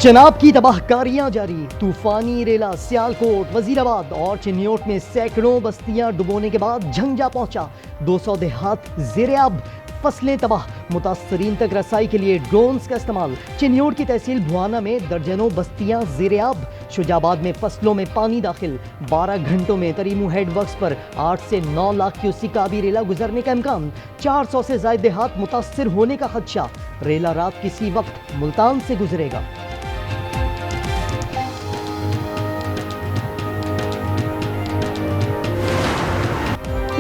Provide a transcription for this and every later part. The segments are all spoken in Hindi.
चनाब की तबाहकारियां जारी। तूफानी रेला सियालकोट, वजीराबाद और चिन्योट में सैकड़ों बस्तियां डुबोने के बाद झंझा पहुंचा। 200 देहात ज़ेर-ए-आब, फसलें तबाह। मुतासरीन तक रसाई के लिए ड्रोन्स का इस्तेमाल। चिन्योट की तहसील भुआना में दर्जनों बस्तियां ज़ेर-ए-आब। शुजाबाद में फसलों में पानी दाखिल। 12 घंटों में तरीमू हेडवर्क्स पर 8 से 9 लाख क्यूसिक का भी रेला गुजरने का इम्कान। 400 से ज्यादा देहात मुतासर होने का खदशा। रेला रात किसी वक्त मुल्तान से गुजरेगा।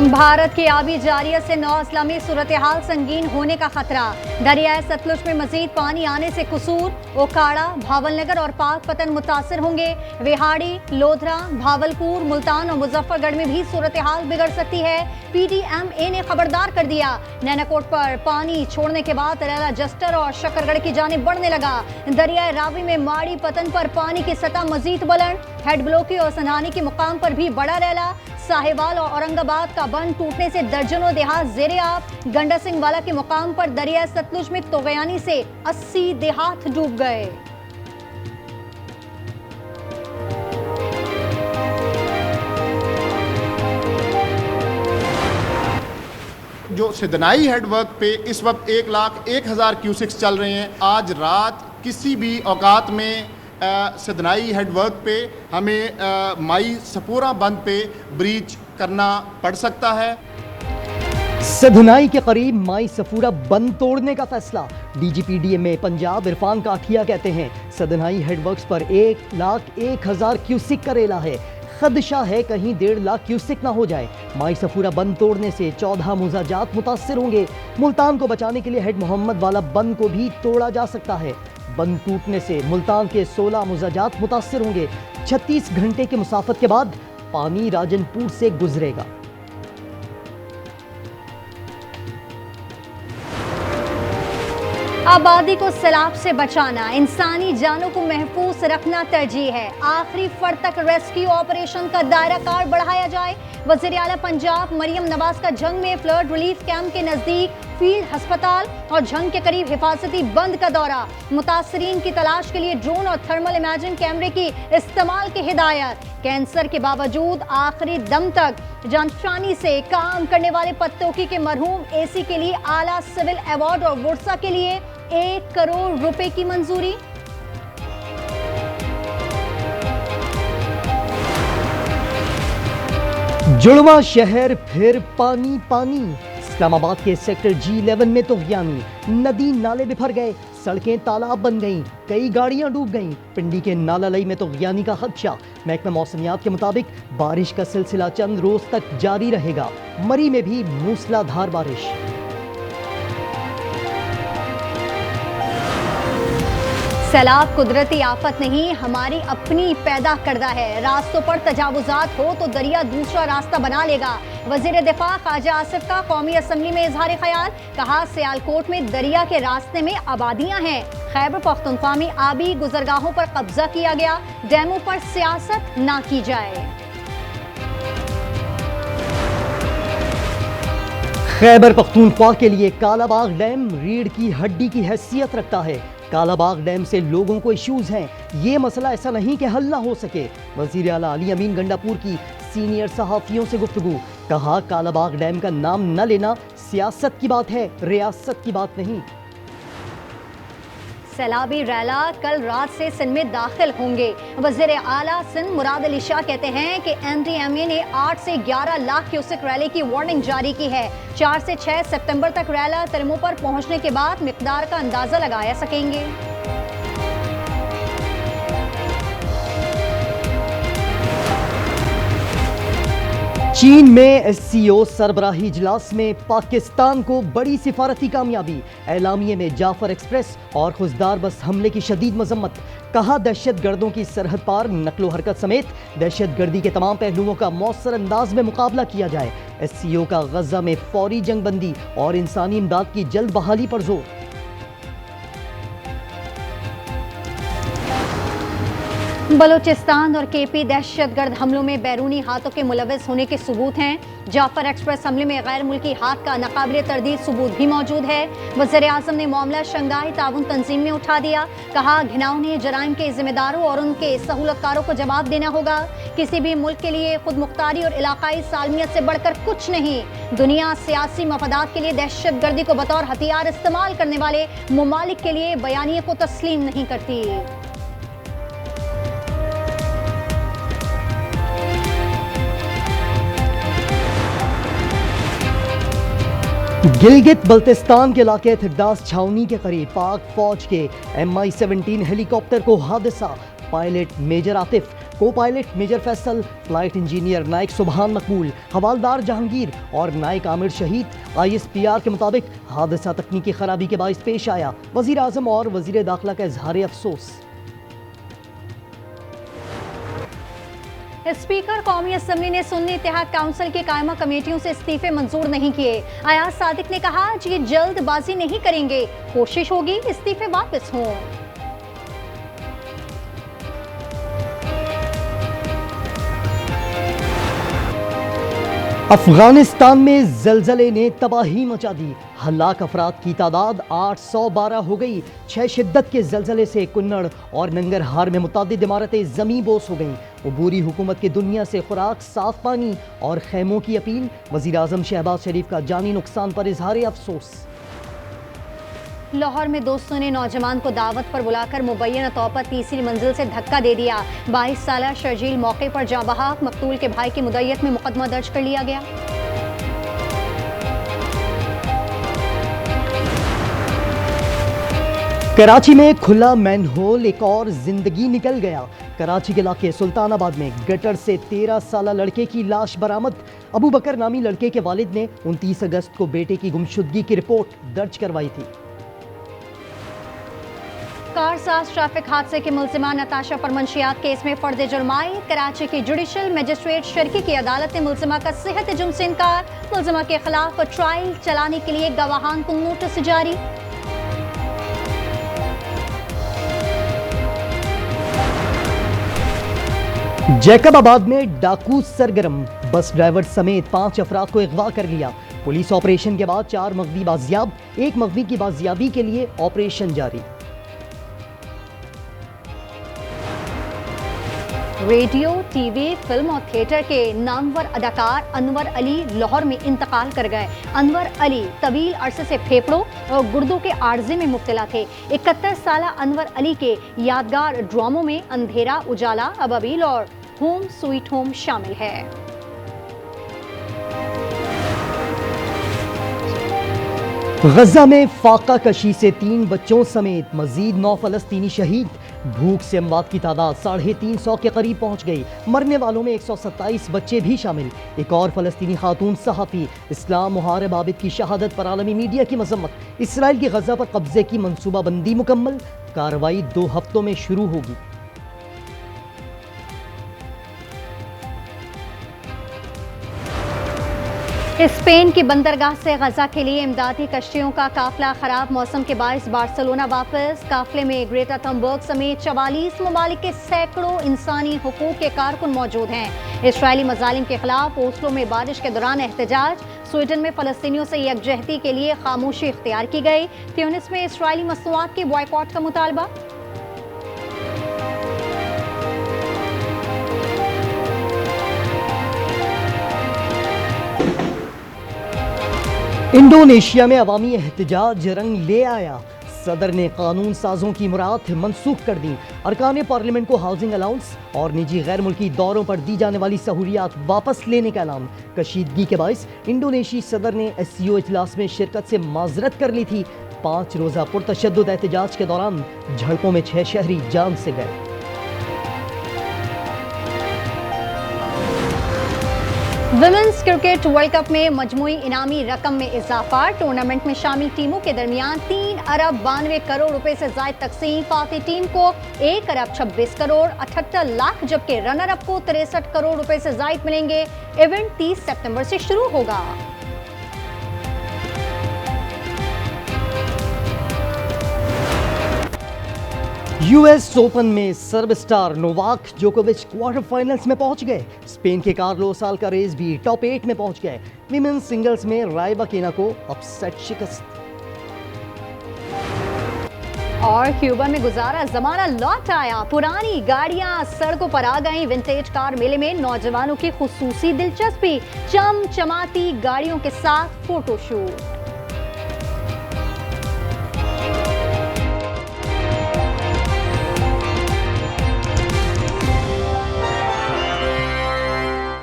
भारत की आबी जारियत से नौ अजला में सूरत हाल संगीन होने का खतरा। दरियाए सतलुज में मजीद पानी आने से कसूर, ओकाड़ा, भावलनगर और पाकपतन मुतासर होंगे। विहाड़ी, लोधरा, भावलपुर, मुल्तान और मुजफ्फरगढ़ में भी सूरत हाल बिगड़ सकती है। PDMA ने खबरदार कर दिया। नैनाकोट पर पानी छोड़ने के बाद रेला जस्टर और शकरगढ़ की जानिब बढ़ने लगा। दरियाए रावी में माड़ी पतन पर पानी की सतह मजीद बुलंद। हेड ब्लॉकी और सनहानी के मुकाम पर भी बड़ा रेला। साहिवाल और औरंगाबाद का बंद टूटने से दर्जनों देहात ज़ेर-ए-आब। गंडा सिंह वाला के मुकाम पर दरिया सतलुज में तोगयानी से 80 देहात डूब गए। जो सिदनाई हेडवर्क पे इस वक्त 1,01,000 क्यूसिक्स चल रहे हैं। आज रात किसी भी औकात में सिदनाई हेडवर्क पे हमें माई सपूरा बंद पे ब्रीच करना पड़ सकता है। सिदनाई के करीब माई सफूरा बंद तोड़ने का फैसला। DGPDMA पंजाब इरफान काठिया कहते हैं सिदनाई हेडवर्क्स पर 1,01,000 क्यूसिक का रेला है। खदशा है कहीं 1.5 लाख क्यूसिक ना हो जाए। माई सफूरा बंद तोड़ने से 14 मुजाजात मुतासर होंगे। मुल्तान को बचाने के लिए हेड मोहम्मद वाला बंद को भी तोड़ा जा सकता है। बंद टूटने से मुल्तान के 16 मुजाजात मुतासर होंगे। 36 घंटे के मुसाफत के बाद पानी राजनपुर से गुजरेगा। आबादी को सैलाब से बचाना, इंसानी जानों को महफूज रखना तरजीह है। आखिरी फर्द तक रेस्क्यू ऑपरेशन का दायरा कार बढ़ाया जाए। वज़ीर आला पंजाब मरियम नवाज का झंग में फ्लड रिलीफ कैंप के नजदीक फील्ड अस्पताल और झंग के करीब हिफाजती बंद का दौरा। मुतासरीन की तलाश के लिए ड्रोन और थर्मल इमेजिंग कैमरे की इस्तेमाल की हिदायत। कैंसर के बावजूद आखिरी दम तक जानफशानी से काम करने वाले पत्तोकी के मरहूम AC के लिए आला सिविल अवार्ड और वुरसा के लिए 1 करोड़ रुपए की मंजूरी। जुड़वा शहर फिर पानी पानी। इस्लामाबाद के सेक्टर G11 में तोगयानी। नदी नाले बिफर गए, सड़कें तालाब बन गईं, कई गाड़ियां डूब गईं। पिंडी के नालालई में तोगयानी का खदशा। महकमा मौसमियात के मुताबिक बारिश का सिलसिला चंद रोज तक जारी रहेगा। मरी में भी मूसलाधार बारिश। सैलाब कुदरती आफत नहीं, हमारी अपनी पैदा करदा है। रास्तों पर तजावुजात हो तो दरिया दूसरा रास्ता बना लेगा। वजीर दिफा ख्वाजा आसिफ का कौमी असम्बली में इजहार ख्याल। कहा सियालकोट में दरिया के रास्ते में आबादियां हैं। खैबर पख्तूनख्वा में आबी गुजरगाहों पर कब्जा किया गया। डैमों पर सियासत ना की जाए। खैबर पख्तूनख्वा के लिए कालाबाग डैम रीढ़ की हड्डी की हैसियत रखता है। कालाबाग डैम से लोगों को इश्यूज हैं। ये मसला ऐसा नहीं कि हल ना हो सके। वज़ीर आला अली अमीन गंडापुर की सीनियर सहाफ़ियों से गुफ्तगू। कहा कालाबाग डैम का नाम न लेना सियासत की बात है, रियासत की बात नहीं। सैलाबी रैला कल रात से सिंध में दाखिल होंगे। वज़ीर आला सिंध मुराद अली शाह कहते हैं कि NDMA ने 8 से 11 लाख क्यूसिक रैले की वार्निंग जारी की है। 4 से 6 सितंबर तक रैला तरमो पर पहुंचने के बाद मिकदार का अंदाजा लगाया सकेंगे। चीन में SCO सरबराही इजलास में पाकिस्तान को बड़ी सिफारती कामयाबी। एलामिये में जाफर एक्सप्रेस और खुजदार बस हमले की शदीद मजम्मत। कहा दहशत गर्दों की सरहद पार नकलो हरकत समेत दहशत गर्दी के तमाम पहलुओं का मौसर अंदाज में मुकाबला किया जाए। SCO का गजा में फौरी जंगबंदी और इंसानी इमदाद की जल्द बहाली पर जोर। बलूचिस्तान और केपी दहशतगर्द हमलों में बैरूनी हाथों के मुलविस होने के सबूत हैं। जाफर एक्सप्रेस हमले में गैर मुल्की हाथ का नाकाबिले तरदीद सबूत भी मौजूद है। वज़ीर-ए-आज़म ने मामला शंघाई ताउन तंजीम में उठा दिया। कहा, घिनौने जराइम के जिम्मेदारों और उनके सहूलतकारों को जवाब देना होगा। किसी भी मुल्क के लिए खुद मुख्तारी और इलाकाई सालमियत से बढ़कर कुछ नहीं। दुनिया सियासी मफादात के लिए दहशतगर्दी को बतौर हथियार इस्तेमाल करने वाले मुमालिक के लिए बयानिए को तस्लीम नहीं करती। गिलगित बल्तिस्तान के इलाके थिरदास छावनी के करीब पाक फौज के MI-17 हेलीकॉप्टर को हादसा। पायलट मेजर आतिफ, को pilot major Faisal, flight engineer Naik Subhan Maqbool, havildar Jahangir और नाइक आमिर शहीद। ISPR के मुताबिक हादसा तकनीकी खराबी के बाइस पेश आया। वजीर आजम और वजीर दाखिला का इजहार अफसोस। स्पीकर कौमी असम्बली ने सुन्नी इत्तेहाद काउंसिल की कायमा कमेटियों से इस्तीफे मंजूर नहीं किए। अयाज सादिक ने कहा, ये जल्दबाजी नहीं करेंगे, कोशिश होगी इस्तीफे वापस हों। अफगानिस्तान में जलजले ने तबाही मचा दी। हलाक अफराद की तादाद 812 हो गई। 6 शिद्दत के जलजले से कुन्नड़ और नंगरहार में मुतादिद इमारतें ज़मीं बोस हो गईं। अबूरी हुकूमत की दुनिया से खुराक, साफ पानी और खैमों की अपील। वज़ीर आज़म शहबाज शरीफ का जानी नुकसान पर इजहार अफसोस। लाहौर में दोस्तों ने नौजवान को दावत पर बुलाकर मुबैना तौर पर तीसरी मंजिल से धक्का दे दिया। 22 साला शर्जील मौके पर जाँ बहक। मकतूल के भाई की मुद्दत में मुकदमा दर्ज कर लिया गया। कराची में खुला मैनहोल, एक और जिंदगी निकल गया। कराची के इलाके सुल्तानाबाद में गटर से 13 साला लड़के की लाश बरामद। अबू बकर नामी लड़के के वालिद ने 29 अगस्त को बेटे की गुमशुदगी की रिपोर्ट दर्ज करवाई थी। कारसाज ट्रैफिक हादसे की मुल्जिमा नताशा पर मंशियात केस में फर्द जुर्माई। कराची की जुडिशल मजिस्ट्रेट शर्की की अदालत ने मुल्जिमा का सेहत जुर्म से इनकार। मुल्जिमा के खिलाफ ट्रायल चलाने के लिए गवाहान को नोटिस जारी। जैकबाबाद में डाकू सरगर्म, बस ड्राइवर समेत 5 अफराद को अगवा कर लिया। पुलिस ऑपरेशन के बाद 4 मगवी बाजियाब, 1 मगवी की बाजियाबी के लिए ऑपरेशन जारी। रेडियो, टीवी, फिल्म और थिएटर के नामवर अदाकार अनवर अली लाहौर में इंतकाल कर गए। अनवर अली तवील अरसे से फेफड़ों और गुर्दों के आर्जे में मुब्तला थे। 71 साला अनवर अली के यादगार ड्रामों में अंधेरा उजाला, अबाबिल और होम स्वीट होम शामिल है। गजा में फाका कशी से 3 बच्चों समेत मजीद 9 फलस्तीनी शहीद। भूख से अमवात की तादाद 350 के करीब पहुंच गई। मरने वालों में 127 बच्चे भी शामिल। एक और फलस्तीनी खातून सहाफ़ी इस्लाम मुहारिब आबिद की शहादत पर आलमी मीडिया की मजम्मत। इसराइल की गजा पर कब्जे की मनसूबाबंदी मुकम्मल, कार्रवाई 2 हफ्तों में शुरू होगी। स्पेन की बंदरगाह से गजा के लिए इमदादी कश्तियों का काफिला खराब मौसम के बायस बार्सिलोना वापस। काफिले में ग्रेटा थनबर्ग समेत 44 ममालिक के सैकड़ों इंसानी हुकूक के कारकुन मौजूद हैं। इसराइली मजालिम के खिलाफ ओस्लो में बारिश के दौरान एहतजाज। स्वीडन में फलस्तीनियों से यकजहती के लिए खामोशी इख्तियार की गई। ट्यूनिस में इसराइली मसनूआत के बॉयकॉट का मुतालबा। इंडोनेशिया में अवामी एहतजाज रंग ले आया। सदर ने कानून साजों की मुराद मनसूख कर दी। अरकान पार्लियामेंट को हाउसिंग अलाउंस और निजी गैर मुल्की दौरों पर दी जाने वाली सहूलियात वापस लेने का ऐलान। कशीदगी के बायस इंडोनेशियाई सदर ने SCO इजलास में शिरकत से माजरत कर ली थी। 5 रोज़ा पुरतशद्दुद एहतजाज के दौरान झड़पों में 6 शहरी जान से गए। विमेंस क्रिकेट वर्ल्ड कप में मजमूई इनामी रकम में इजाफा। टूर्नामेंट में शामिल टीमों के दरमियान 3 अरब 92 करोड़ रुपए से जायद तकसीम। फाती टीम को 1 अरब 26 करोड़ 78 लाख, जबकि रनर अप को 63 करोड़ रुपए से जायद मिलेंगे। इवेंट 30 सितंबर से शुरू होगा। यूएस ओपन में सर्ब स्टार नोवाक जोकोविच क्वार्टर फाइनल्स में पहुंच गए। स्पेन के कार्लोस अल्कारेज भी टॉप 8 में पहुंच गए। विमेन सिंगल्स में राइबाकिना को अपसेट शिकस्त। और क्यूबा में गुजारा जमाना लौट आया, पुरानी गाड़ियां सड़कों पर आ गईं। विंटेज कार मेले में नौजवानों की खुसूसी दिलचस्पी, चमचमाती गाड़ियों के साथ फोटोशूट।